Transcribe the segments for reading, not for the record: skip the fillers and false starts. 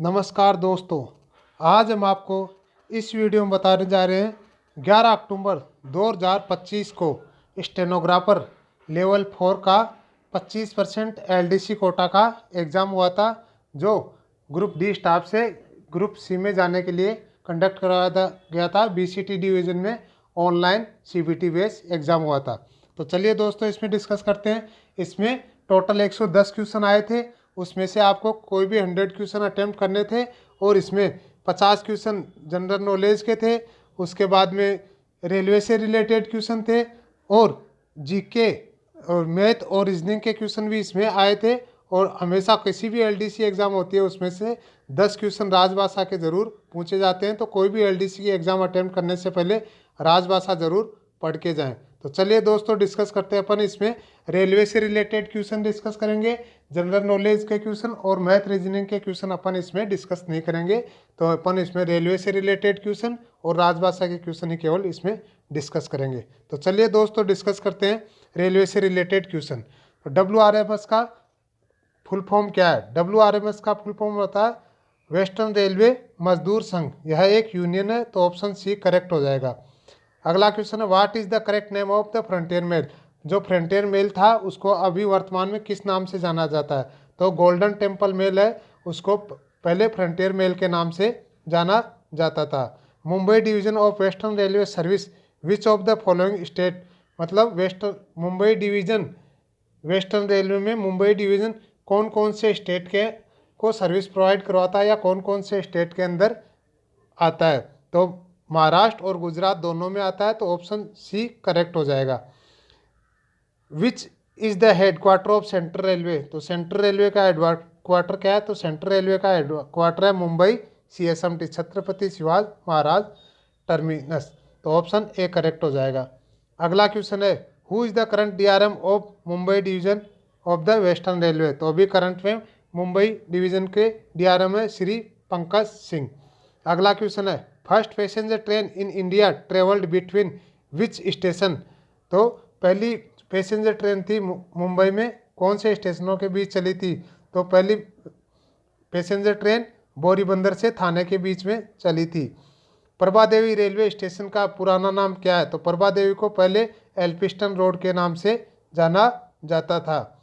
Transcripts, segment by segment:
नमस्कार दोस्तों, आज हम आपको इस वीडियो में बताने जा रहे हैं 11 अक्टूबर 2025 को स्टेनोग्राफर लेवल 4 का 25% एलडीसी कोटा का एग्ज़ाम हुआ था, जो ग्रुप डी स्टाफ से ग्रुप सी में जाने के लिए कंडक्ट करवाया गया था। बीसीटी डिवीज़न में ऑनलाइन सीबीटी बेस एग्ज़ाम हुआ था। तो चलिए दोस्तों, इसमें डिस्कस करते हैं। इसमें टोटल 110 क्वेश्चन आए थे, उसमें से आपको कोई भी 100 क्वेश्चन अटेम्प्ट करने थे और इसमें 50 क्वेश्चन जनरल नॉलेज के थे। उसके बाद में रेलवे से रिलेटेड क्वेश्चन थे और जीके और मैथ और रीजनिंग के क्वेश्चन भी इसमें आए थे। और हमेशा किसी भी एलडीसी एग्ज़ाम होती है उसमें से 10 क्वेश्चन राजभाषा के ज़रूर पूछे जाते हैं। तो कोई भी एलडीसी की एग्ज़ाम अटेम्प्ट करने से पहले राजभाषा ज़रूर पढ़ के जाएं। तो चलिए दोस्तों, डिस्कस करते हैं। अपन इसमें रेलवे से रिलेटेड क्वेश्चन डिस्कस करेंगे, जनरल नॉलेज के क्वेश्चन और मैथ रीजनिंग के क्वेश्चन अपन इसमें डिस्कस नहीं करेंगे। तो अपन इसमें रेलवे से रिलेटेड क्वेश्चन और राजभाषा के क्वेश्चन ही केवल इसमें डिस्कस करेंगे। तो चलिए दोस्तों, डिस्कस करते हैं रेलवे से रिलेटेड क्वेश्चन। तो WRMS का फुल फॉर्म क्या है? WRMS का फुल फॉर्म होता है वेस्टर्न रेलवे मजदूर संघ। यह एक यूनियन है, तो ऑप्शन सी करेक्ट हो जाएगा। अगला क्वेश्चन है, what is the correct name of the frontier mail? जो फ्रंटियर मेल था उसको अभी वर्तमान में किस नाम से जाना जाता है? तो गोल्डन टेम्पल मेल है, उसको पहले फ्रंटियर मेल के नाम से जाना जाता था। Mumbai division of western railway service which of the following state? मतलब मुंबई डिवीजन वेस्टर्न रेलवे में मुंबई डिवीजन कौन कौन से स्टेट के को सर्विस प्रोवाइड करवाता है या कौन कौन से स्टेट के अंदर आता है? तो महाराष्ट्र और गुजरात दोनों में आता है, तो ऑप्शन सी करेक्ट हो जाएगा। विच is the headquarter of central railway? तो सेंट्रल रेलवे का हेडक्वार्टर क्या है? तो सेंट्रल रेलवे का हेडक्वार्टर है मुंबई CSMT, छत्रपति शिवाजी महाराज टर्मिनस। तो ऑप्शन ए करेक्ट हो जाएगा। अगला क्वेश्चन है, who is the current DRM of Mumbai division of the western railway? तो अभी करंट में मुंबई डिवीजन के DRM है श्री पंकज सिंह। अगला क्वेश्चन है, first passenger train in India travelled between which station? तो पहली पैसेंजर ट्रेन थी मुंबई में कौन से स्टेशनों के बीच चली थी? तो पहली पैसेंजर ट्रेन बोरीबंदर से थाने के बीच में चली थी। प्रभा देवी रेलवे स्टेशन का पुराना नाम क्या है? तो प्रभा देवी को पहले एल्फिस्टन रोड के नाम से जाना जाता था।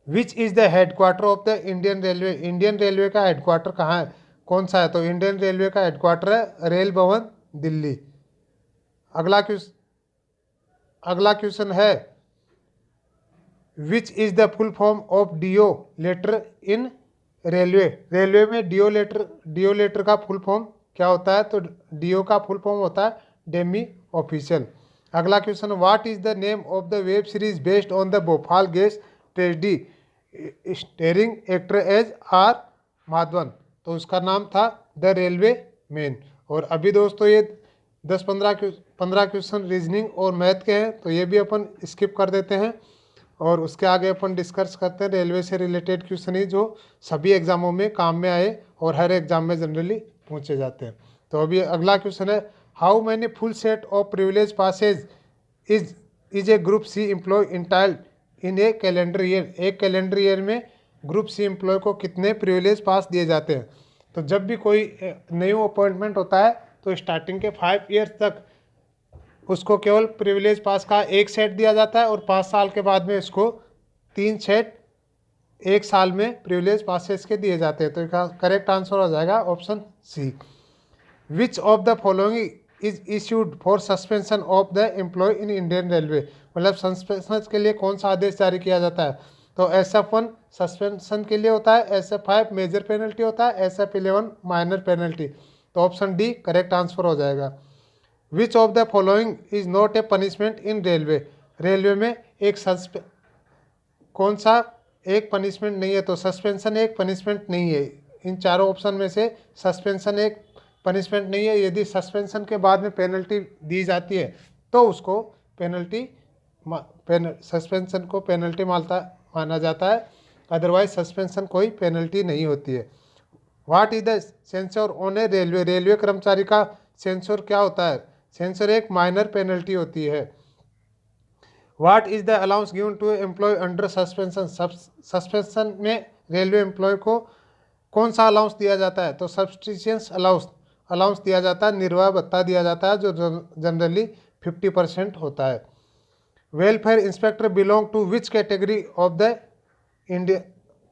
Which is the headquarter of the Indian railway? Indian railway का हेडक्वार्टर कहाँ है, कौन सा है? तो इंडियन रेलवे का हेडक्वार्टर है रेल भवन, दिल्ली। अगला क्वेश्चन है, which is the full form of DO letter in railway? Railway में डीओ लेटर का फुल फॉर्म क्या होता है? तो डीओ का फुल फॉर्म होता है डेमी ऑफिशियल। अगला question, what is the name of the web series based on the Bhopal gas tragedy starring actor as R Madhavan? तो उसका नाम था द रेलवे मैन। और अभी दोस्तों ये 10-15 क्वेश्चन रीजनिंग और मैथ के हैं, तो ये भी अपन स्किप कर देते हैं और उसके आगे अपन डिस्कस करते हैं रेलवे से रिलेटेड क्वेश्चन ही जो सभी एग्जामों में काम में आए और हर एग्जाम में जनरली पूछे जाते हैं। तो अभी अगला क्वेश्चन है, how many full set of privilege passes is a group C employ entitled in a calendar year? एक कैलेंडर ईयर में ग्रुप सी एम्प्लॉय को कितने प्रिविलेज पास दिए जाते हैं? तो जब भी कोई न्यू अपॉइंटमेंट होता है तो स्टार्टिंग के 5 ईयर्स तक उसको केवल प्रिविलेज पास का एक सेट दिया जाता है और 5 साल के बाद में इसको 3 सेट एक साल में प्रिविलेज पासेस के दिए जाते हैं। तो इसका करेक्ट आंसर हो जाएगा option C. Which of the following is issued for suspension of the employee in Indian railway? मतलब सस्पेंशन के लिए कौन सा आदेश जारी किया जाता है? तो SF1 सस्पेंशन के लिए होता है, SF5 मेजर पेनल्टी होता है, SF11 माइनर पेनल्टी। तो ऑप्शन डी करेक्ट आंसर हो जाएगा। विच of the following is not a punishment in railway? Railway में कौन सा एक पनिशमेंट नहीं है? तो सस्पेंशन एक पनिशमेंट नहीं है। इन चारों ऑप्शन में से सस्पेंशन एक पनिशमेंट नहीं है। यदि सस्पेंशन के बाद में पेनल्टी दी जाती है तो उसको सस्पेंशन को पेनल्टी माना जाता है, अदरवाइज सस्पेंशन कोई पेनल्टी नहीं होती है। What is the sensor on A railway? Railway कर्मचारी का सेंसर क्या होता है? सेंसर एक माइनर पेनल्टी होती है। What is the allowance given to employee under suspension? Suspension में रेलवे एम्प्लॉय को कौन सा अलाउंस दिया जाता है? तो सब्सटिट्यूशंस अलाउंस दिया जाता है, निर्वाह भत्ता दिया जाता है, जो जनरली 50% होता है। Welfare inspector belong to which category of the India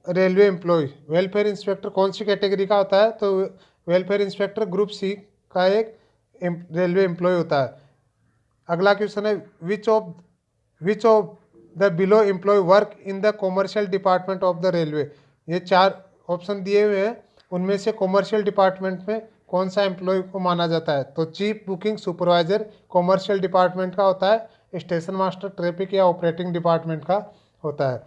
railway employee? Welfare inspector कौन सी कैटेगरी का होता है? तो वेलफेयर इंस्पेक्टर ग्रुप सी का एक रेलवे एम्प्लॉय होता है। अगला क्वेश्चन है, which of the below employee work in the commercial department of the railway? ये 4 ऑप्शन दिए हुए हैं, उनमें से कॉमर्शियल डिपार्टमेंट में कौन सा एम्प्लॉय को माना जाता है? तो chief booking supervisor commercial department का होता है, स्टेशन मास्टर ट्रैफिक या ऑपरेटिंग डिपार्टमेंट का होता है।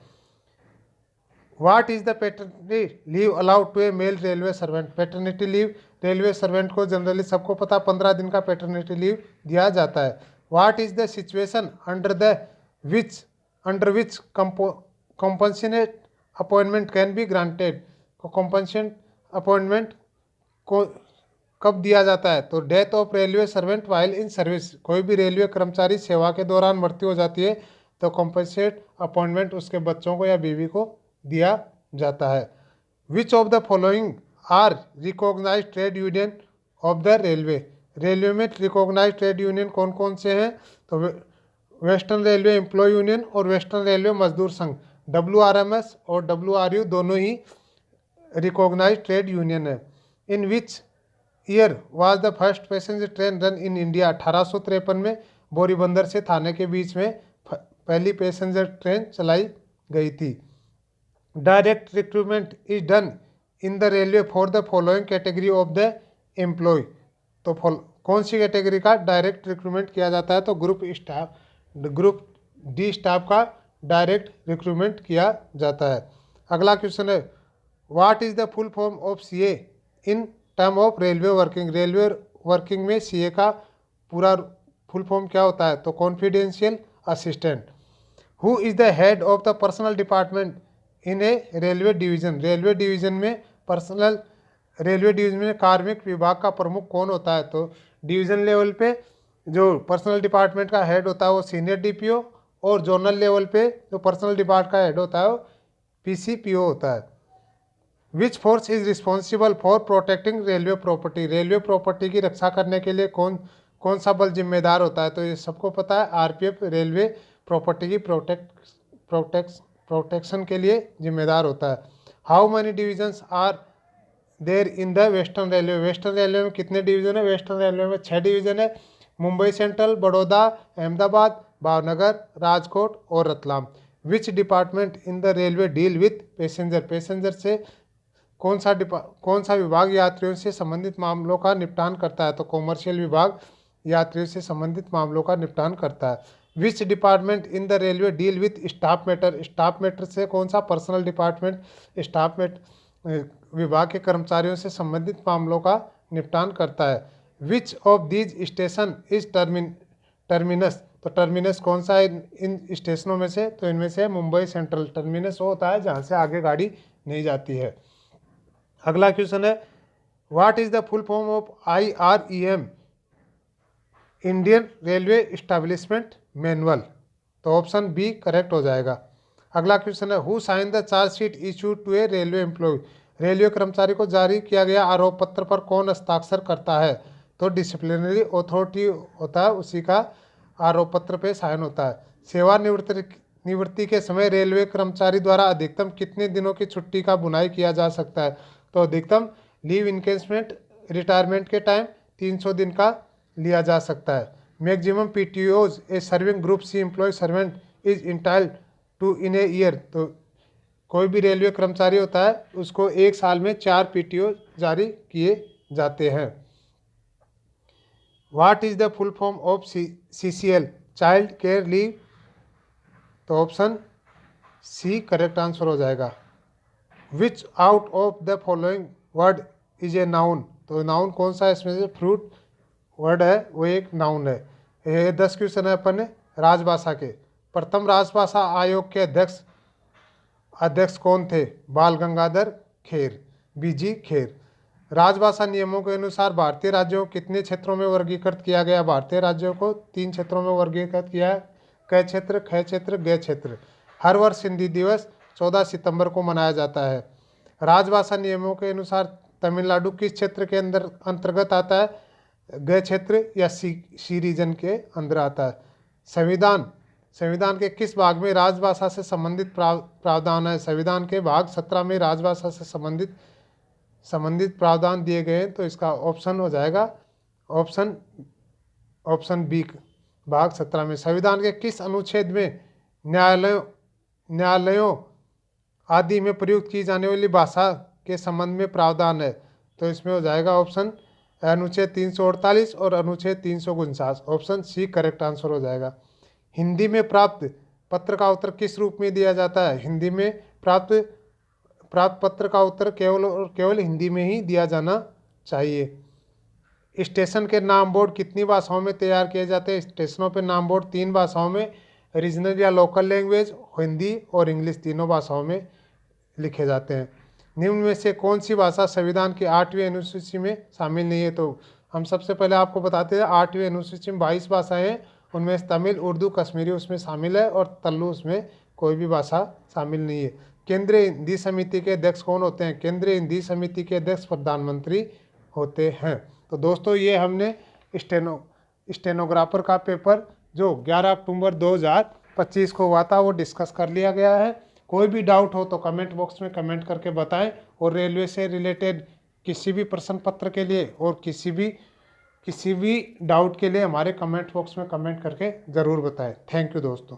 What is the paternity leave allowed to a male railway servant? Paternity leave railway servant को जनरली सबको पता 15 दिन का पैटर्निटी लीव दिया जाता है। What is the situation under which compensate appointment can be granted? Compensate appointment को कब दिया जाता है? तो death of railway servant while in service, कोई भी रेलवे कर्मचारी सेवा के दौरान मृत्यु हो जाती है तो कंपनसेट अपॉइंटमेंट उसके बच्चों को या बीवी को दिया जाता है। Which of the following are recognized trade union of the railway? Railway में रिकॉग्नाइज्ड ट्रेड यूनियन कौन कौन से हैं? तो वेस्टर्न रेलवे एम्प्लॉय यूनियन और western railway Mazdoor Sangh, WRMS और WRU दोनों ही रिकॉग्नाइज्ड ट्रेड यूनियन है। In which year was the first passenger train run in India? 1853 में बोरीबंदर से थाने के बीच में पहली पैसेंजर ट्रेन चलाई गई थी। Direct recruitment is done in the railway for the following category of the employee? तो कौन सी कैटेगरी का डायरेक्ट रिक्रूटमेंट किया जाता है? तो ग्रुप डी स्टाफ का डायरेक्ट रिक्रूटमेंट किया जाता है। अगला क्वेश्चन है, what is the full form of CA in term of railway working? Railway working में CA का पूरा फुल फॉर्म क्या होता है? तो confidential assistant. Who is the head of the personal department in A railway division? Railway division में कार्मिक विभाग का प्रमुख कौन होता है? तो डिवीजन लेवल पे जो पर्सनल डिपार्टमेंट का हेड होता है वो सीनियर DPO, और जोनल लेवल पे जो पर्सनल डिपार्ट का हेड होता है वो PCPO होता है। Which force is responsible for protecting railway property? Railway property की रक्षा करने के लिए कौन सा बल जिम्मेदार होता है? तो ये सबको पता है, RPF रेलवे प्रॉपर्टी की प्रोटेक्शन के लिए जिम्मेदार होता है। How many divisions are there in the western railway? Western railway में कितने डिवीजन है? वेस्टर्न रेलवे में 6 डिवीजन है, मुंबई सेंट्रल, बड़ौदा, अहमदाबाद, भावनगर, राजकोट और Ratlam. Which department in the railway deal with passenger से कौन सा विभाग यात्रियों से संबंधित मामलों का निपटान करता है? तो कॉमर्शियल विभाग यात्रियों से संबंधित मामलों का निपटान करता है। Which department in the railway deal with staff matter? Staff matter से कौन सा पर्सनल डिपार्टमेंट स्टाफ विभाग के कर्मचारियों से संबंधित मामलों का निपटान करता है। Which of these station is terminus? तो टर्मिनस कौन सा है इन स्टेशनों में से? तो इनमें से मुंबई सेंट्रल टर्मिनस वो होता है जहाँ से आगे गाड़ी नहीं जाती है। अगला क्वेश्चन है, what is the full form of IREM? Indian railway establishment manual. तो ऑप्शन बी करेक्ट हो जाएगा। अगला क्वेश्चन है, who sign the chargesheet issued to a railway employee? Railway कर्मचारी को जारी किया गया आरोप पत्र पर कौन हस्ताक्षर करता है? तो डिसिप्लिनरी अथॉरिटी होता है, उसी का आरोप पत्र पे साइन होता है। सेवानिवृत्ति के समय रेलवे कर्मचारी द्वारा अधिकतम कितने दिनों की छुट्टी का बुनाई किया जा सकता है? तो अधिकतम लीव इनकेसमेंट रिटायरमेंट के टाइम 300 दिन का लिया जा सकता है। Maximum PTOs a serving group C employ servant is entitled to in a year? तो कोई भी रेलवे कर्मचारी होता है उसको एक साल में 4 PTO जारी किए जाते हैं। What is the full form of CCL child care leave? तो ऑप्शन सी करेक्ट आंसर हो जाएगा। विच out of the following word is a noun? तो नाउन कौन सा है इसमें से? फ्रूट वर्ड है वो एक नाउन है। ये 10 क्वेश्चन है अपन ने राजभाषा के। प्रथम राजभाषा आयोग के अध्यक्ष कौन थे? बाल गंगाधर खेर, BG खेर। राजभाषा नियमों के अनुसार भारतीय राज्यों को कितने क्षेत्रों में वर्गीकृत किया गया? भारतीय राज्यों को 3 क्षेत्रों में वर्गीकृत किया है, क क्षेत्र, ख क्षेत्र, ग क्षेत्र। हर वर्ष हिंदी दिवस 14 सितंबर को मनाया जाता है। राजभाषा नियमों के अनुसार तमिलनाडु किस क्षेत्र के अंतर्गत आता है? ग क्षेत्र या सी रीजन के अंदर आता है। संविधान के किस भाग में राजभाषा से संबंधित प्रावधान है? संविधान के भाग 17 में राजभाषा से संबंधित प्रावधान दिए गए हैं। तो इसका ऑप्शन हो जाएगा ऑप्शन बी, भाग 17 में। संविधान के किस अनुच्छेद में न्यायालयों आदि में प्रयुक्त की जाने वाली भाषा के संबंध में प्रावधान है? तो इसमें हो जाएगा ऑप्शन अनुच्छेद 348 और अनुच्छेद 349। ऑप्शन सी करेक्ट आंसर हो जाएगा। हिंदी में प्राप्त पत्र का उत्तर किस रूप में दिया जाता है? हिंदी में प्राप्त पत्र का उत्तर केवल और केवल हिंदी में ही दिया जाना चाहिए। स्टेशन के नाम बोर्ड कितनी भाषाओं में तैयार किए जाते हैं? स्टेशनों पे नाम बोर्ड 3 भाषाओं में, रीजनल या लोकल लैंग्वेज, हिंदी और इंग्लिश, तीनों भाषाओं में लिखे जाते हैं। निम्न में से कौन सी भाषा संविधान की 8वीं अनुसूची में शामिल नहीं है? तो हम सबसे पहले आपको बताते हैं 8वीं अनुसूची में 22 भाषाएं हैं, उनमें तमिल, उर्दू, कश्मीरी उसमें शामिल है और तल्लु उसमें कोई भी भाषा शामिल नहीं है। केंद्रीय हिंदी समिति के अध्यक्ष कौन होते हैं? केंद्रीय हिंदी समिति के अध्यक्ष प्रधानमंत्री होते हैं। तो दोस्तों ये हमने स्टेनोग्राफर का पेपर जो 11 अक्टूबर 2025 को हुआ था वो डिस्कस कर लिया गया है। कोई भी डाउट हो तो कमेंट बॉक्स में कमेंट करके बताएं और रेलवे से रिलेटेड किसी भी प्रश्न पत्र के लिए और किसी भी डाउट के लिए हमारे कमेंट बॉक्स में कमेंट करके ज़रूर बताएं। थैंक यू दोस्तों।